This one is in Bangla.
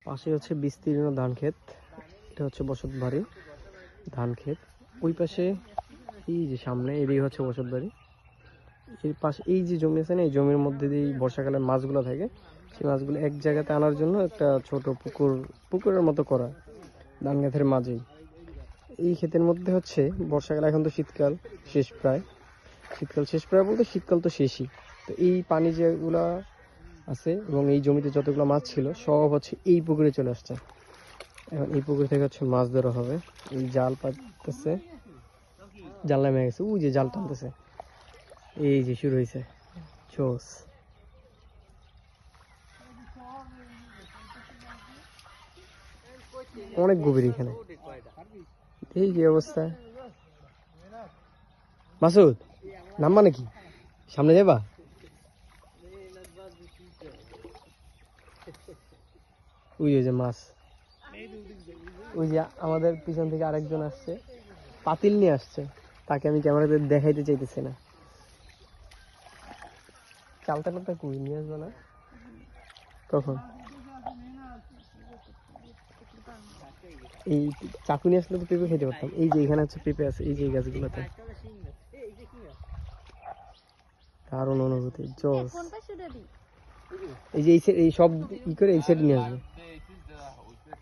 পাশে হচ্ছে বিস্তীর্ণ ধান ক্ষেত, এটা হচ্ছে বসত বাড়ি ধান ক্ষেত। ওই পাশে এই যে সামনে এদিকে হচ্ছে বসত বাড়ি। এই পাশে এই যে জমি আছে না, এই জমির মধ্যে দিয়ে বর্ষাকালে মাছগুলো থাকে, সেই মাছগুলো এক জায়গাতে আনার জন্য একটা ছোট পুকুরের মতো করা ধান ক্ষেতের মাঝেই। এই ক্ষেতের মধ্যে হচ্ছে বর্ষাকাল, এখন তো শীতকাল শেষ প্রায়, শীতকাল শেষ প্রায় বলতে শীতকাল তো শেষই। তো এই পানি যেগুলা আছে এবং এই জমিতে যতগুলো মাছ ছিল সব হচ্ছে এই পুকুরে চলে আসছে। এখন এই পুকুর থেকে হচ্ছে মাছ ধরা হবে। এই জাল পাততেছে, জাল নামে গেছে, ওই যে জাল টানতেছে, এই যে শুরু হয়েছে। চোস অনেক গভীর এখানে, এই যে অবস্থা। মাসুদ নামবা নাকি, সামনে যাবা? ওই যে মাছ, ওই যে আমাদের পিছন থেকে আরেকজন আসছে, পাতিল নিয়ে আসছে, তাকে আমি ক্যামেরাতে দেখাইতে চাইতেছি না। চালটা টালটা কই নিয়ে আসবো না কখন? এই চাকু নিয়ে আসলে তো পেঁপে খেতে পারতাম। এই যে এখানে হচ্ছে পেঁপে আছে, এই যে এই গাছগুলোতে। দারুণ অনুভূতি, জোস। এই যে এই সব ই করে এই সাইড নিয়ে আসবে।